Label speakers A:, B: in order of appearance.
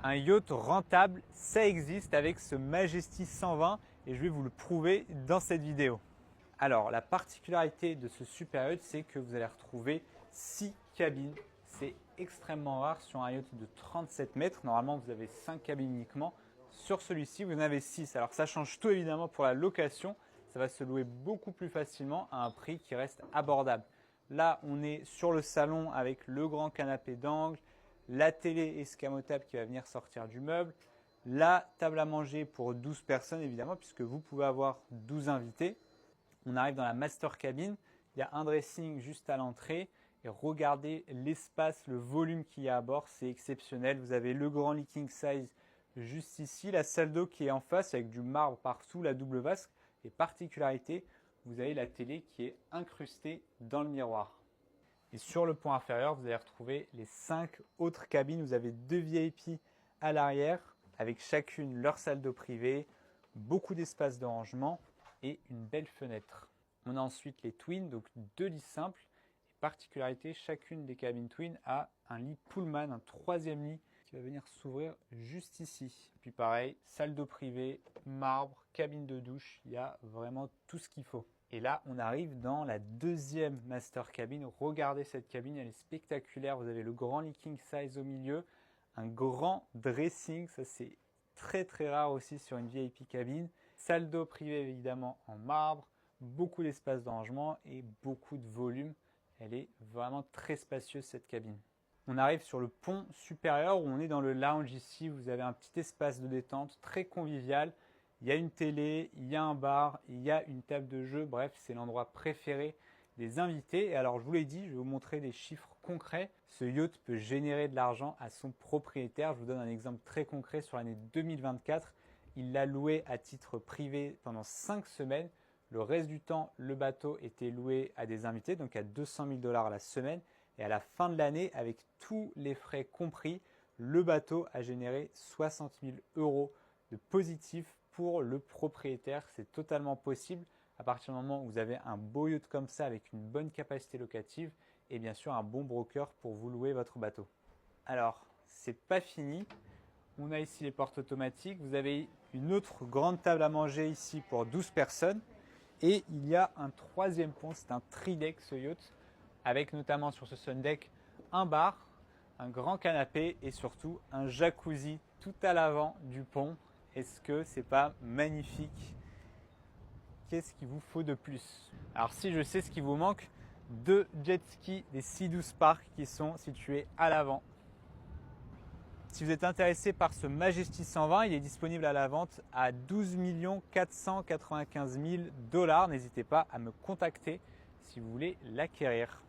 A: Un yacht rentable, ça existe avec ce Majesty 120 et je vais vous le prouver dans cette vidéo. Alors, la particularité de ce super yacht, c'est que vous allez retrouver 6 cabines. C'est extrêmement rare sur un yacht de 37 mètres. Normalement, vous avez 5 cabines uniquement. Sur celui-ci, vous en avez 6. Alors, ça change tout évidemment pour la location. Ça va se louer beaucoup plus facilement à un prix qui reste abordable. Là, on est sur le salon avec le grand canapé d'angle, la télé escamotable qui va venir sortir du meuble, la table à manger pour 12 personnes évidemment, puisque vous pouvez avoir 12 invités. On arrive dans la master cabine, il y a un dressing juste à l'entrée et regardez l'espace, le volume qu'il y a à bord, c'est exceptionnel. Vous avez le grand lit king size juste ici, la salle d'eau qui est en face avec du marbre partout, la double vasque et particularité, vous avez la télé qui est incrustée dans le miroir. Et sur le pont inférieur, vous allez retrouver les 5 autres cabines. Vous avez 2 VIP à l'arrière avec chacune leur salle d'eau privée, beaucoup d'espace de rangement et une belle fenêtre. On a ensuite les twins, donc 2 lits simples. Et particularité, chacune des cabines twins a un lit Pullman, un 3e lit qui va venir s'ouvrir juste ici. Puis pareil, salle d'eau privée, marbre, cabine de douche, il y a vraiment tout ce qu'il faut. Et là, on arrive dans la 2e master cabine. Regardez cette cabine, elle est spectaculaire. Vous avez le grand lit king size au milieu, un grand dressing, ça c'est très rare aussi sur une VIP cabine. Salle d'eau privée évidemment en marbre, beaucoup d'espace de rangement et beaucoup de volume. Elle est vraiment très spacieuse cette cabine. On arrive sur le pont supérieur où on est dans le lounge ici. Vous avez un petit espace de détente très convivial. Il y a une télé, il y a un bar, il y a une table de jeu. Bref, c'est l'endroit préféré des invités. Et alors, je vous l'ai dit, je vais vous montrer des chiffres concrets. Ce yacht peut générer de l'argent à son propriétaire. Je vous donne un exemple très concret sur l'année 2024. Il l'a loué à titre privé pendant 5 semaines. Le reste du temps, le bateau était loué à des invités, donc à 200 000 $ la semaine. Et à la fin de l'année, avec tous les frais compris, le bateau a généré 60 000 € de positif pour le propriétaire. C'est totalement possible à partir du moment où vous avez un beau yacht comme ça avec une bonne capacité locative et bien sûr un bon broker pour vous louer votre bateau. Alors, c'est pas fini. On a ici les portes automatiques. Vous avez une autre grande table à manger ici pour 12 personnes. Et il y a un 3e pont, c'est un trideck ce yacht, avec notamment sur ce sundeck un bar, un grand canapé et surtout un jacuzzi tout à l'avant du pont. Est-ce que c'est pas magnifique? Qu'est-ce qu'il vous faut de plus? Alors si je sais ce qui vous manque, 2 jet skis des Sea-Doo Spark qui sont situés à l'avant. Si vous êtes intéressé par ce Majesty 120, il est disponible à la vente à 12 495 000 $. N'hésitez pas à me contacter si vous voulez l'acquérir.